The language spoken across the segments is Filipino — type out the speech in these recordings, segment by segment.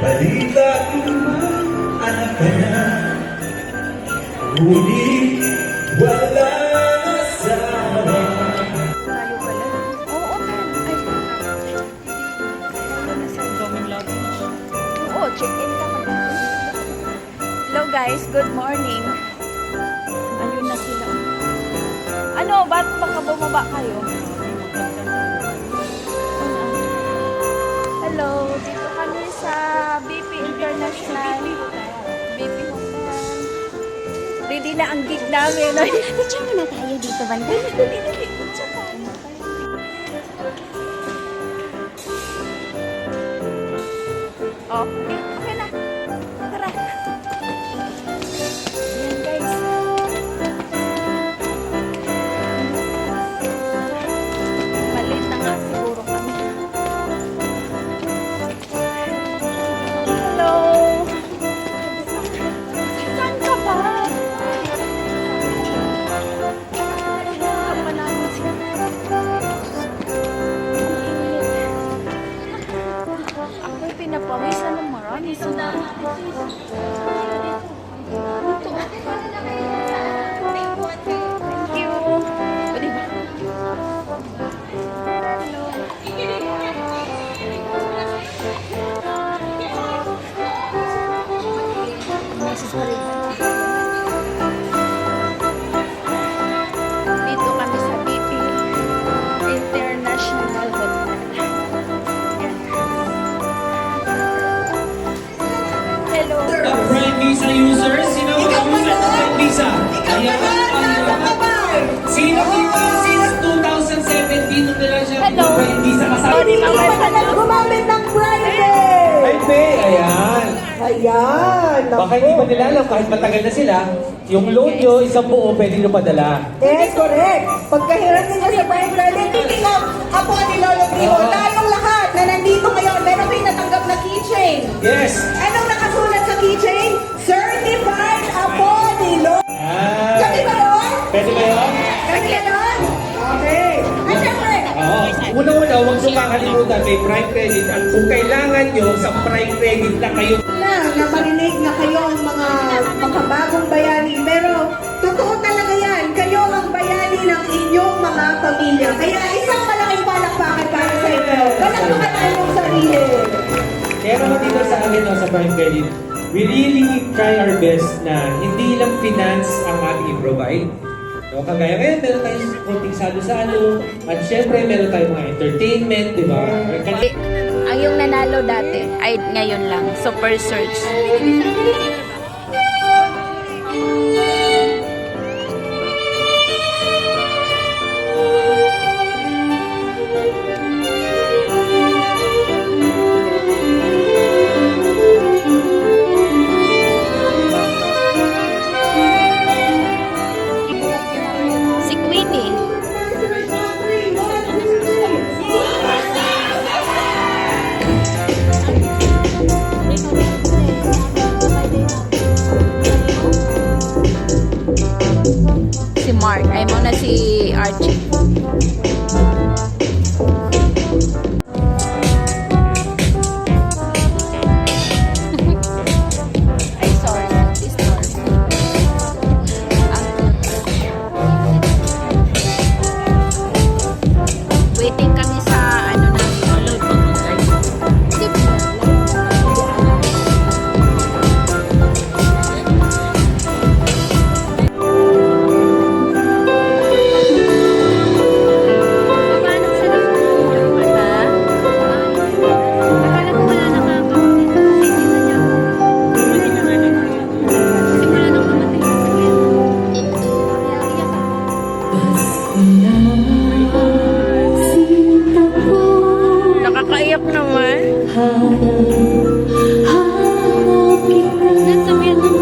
balita ko naman, anak ka na. Ngunit wala asawa. Tayo pala. Oo, oo, check-in ka mag. Hello guys, good morning. Ayun na sila. Ano, ba't baka bumaba kayo? Hello, dito kami sa BP International. BP Hotel. Ready na ang gig namin. Picture muna tayo dito, banda. Oh, okay na. Tara. Ayan guys. Malit na nga siguro kami. Hello. Saan ka ba? Ako'y pinapawisan ng marami sila. Thank you. O, diba? Dito kami sa BP International Hotel. Hello. Prime Visa users, sino ang user ng Prime Visa? Ayan Sino dito? Since 2017 nung nila siya Hello. Prime Visa kasama. Sorry, bawal pa daw. Gumamit ng Friday! Prime Pay, ayan. Ayan! Baka hindi pa nila alam, kahit matagal na sila, yung load nyo, isang buo, pwede nyo padala. Yes, correct. Pagkahiram nila sa Prime Friday, titingnan ako ni Lolo Primo. Oo. Tayong lahat na nandito ngayon, meron kayo natanggap na keychain. Yes! Anong nakasulat sa keychain? Certified Apo ni Lolo. Kami ba yun? Pwede ba yun? Kami ba yun? Okay. At syempre, Oo. Una-una, huwag nyo kakalimutan, may Prime Credit. At kung kailangan nyo, sa Prime Credit na kayo. na marinig na kayo ang mga makabagong bayani. Pero totoo talaga yan. Kayo ang bayani ng inyong mga pamilya. Kaya isang malaking palakpakan para sa inyo. Palakpakan tayo ng sarili. Kaya naman dito sa amin no, sa Prime Credit, we really try our best na hindi lang finance ang ating i-provide. No, kagaya ngayon, meron tayong konting salo-salo. At syempre, meron tayong mga entertainment, di ba? Ang yung nanalo dati ay ngayon lang. Super Search. Si Queenie. Si Mark. Ay mo na si Archie. Ay, sorry. This sorry. Waiting kami sa ano na load nakakaiyak naman. Nasabihan ng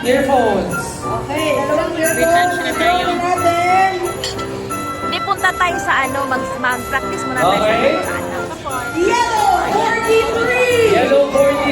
Earphones. Okay, dalawang earphones. Earphone natin. Hindi, punta tayo sa ano, mag-practice muna tayo Okay. sa ano. Yellow 43! Yellow 43.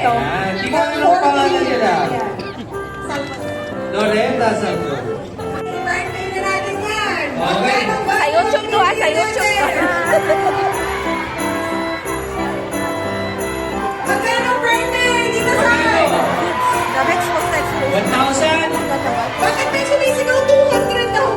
dito. Ayan. Hindi ko alam ang pangalan nila. Loretta Santos. Birthday na natin yan! Okay. Sa YouTube to, sa YouTube to. Magkano birthday? Dito sa akin! Next po, next po. 1,000. Bakit may sumisigaw 200 daw?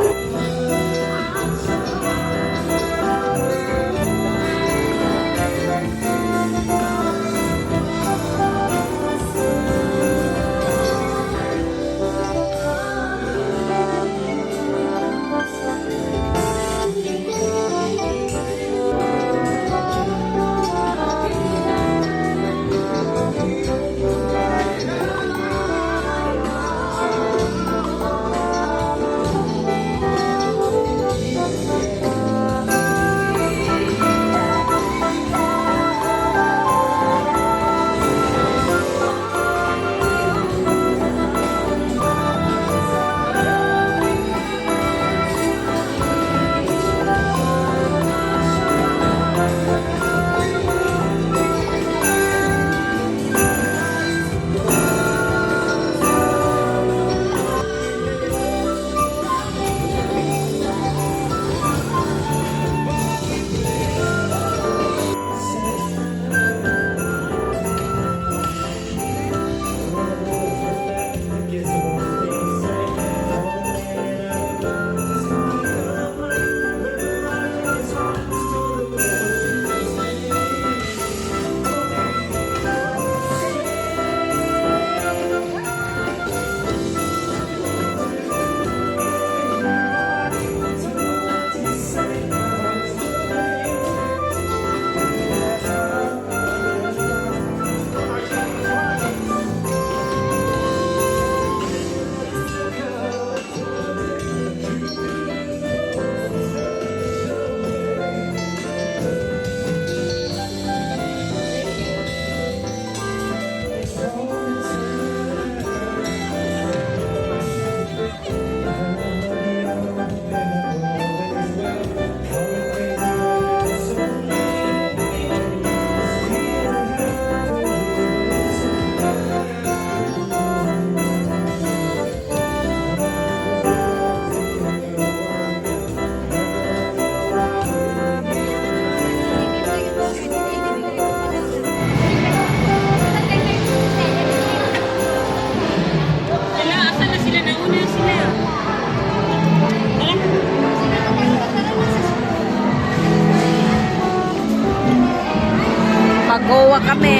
Mag-uwa kami.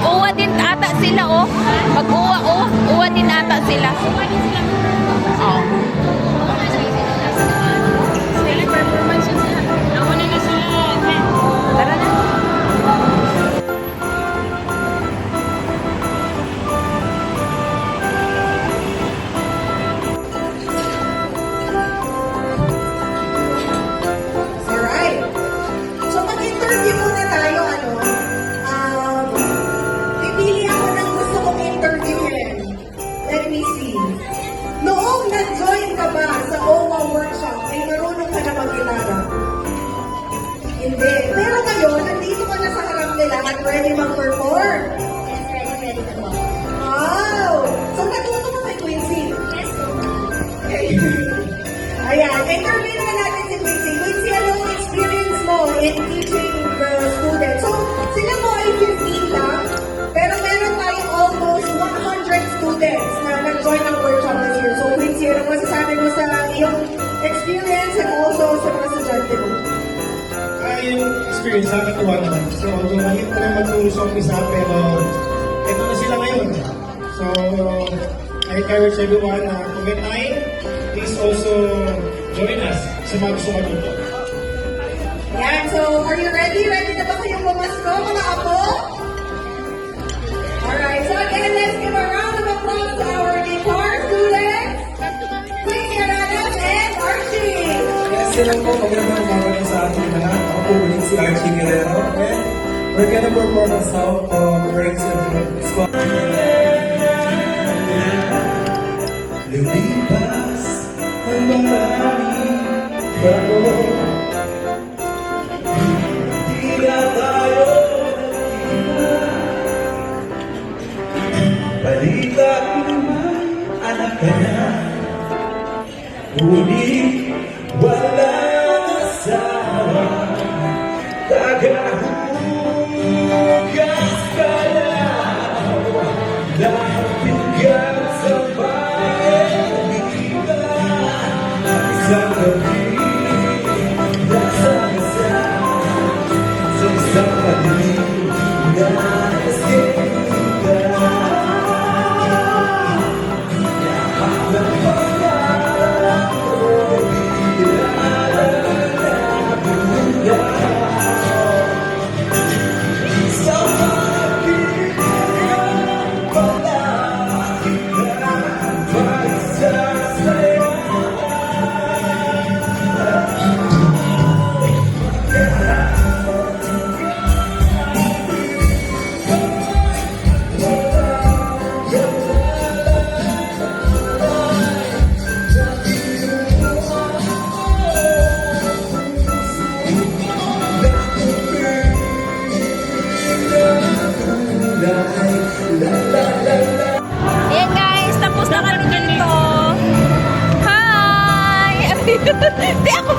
Uwa din ata sila, oh. Mag-uwa, oh. Uwa din ata sila. Oh. Tara na. Alright. So mag-interview muna tayo, ano? Pipili ako ng gusto kong interviewin. Let me see. Noong nag-join ka ba sa OWA workshop, ay marunong ka na mag-gitara? Hindi. Pero ngayon, nandito ka na sa harap nila at ready mag-perform. Wow! So natuto mo kay Quincy? Okay. Ayan, interview na natin si Quincy. Quincy, anong experience mo in teaching the students? So, sila mo ay 15 lang, pero meron tayong almost 100 students na nag-join ng workshop this year. So, Quincy, anong masasabi mo sa iyong experience and also sa mga estudyante mo? Yung experience, nakakatuwa naman. So, although mahirap na magturo sa umpisa, pero ito na sila ngayon. So, I encourage everyone na kung may time, please also join us sa mga gusto matuto. Yan, so are you ready? Ready na ba kayong pumasko, mga apo? Alright, so again, let's give a round of applause to our guitar students, Quincy Hernandez and Archie. Yes, sila po, magandang umaga sa ating lahat. Ako po ulit si Archie Guerrero. And we're gonna perform a song from Friends and Squad. Lumipas ang maraming panahon. Di na tayo nagkita. Ngunit walang asawa, tagahugas ka lang, lahat bigat sa pag-ibig. Isang gabi, nasa sa isang pag-ibig na escape ka. Ayan guys, tapos na kami dito. Hi! Di ako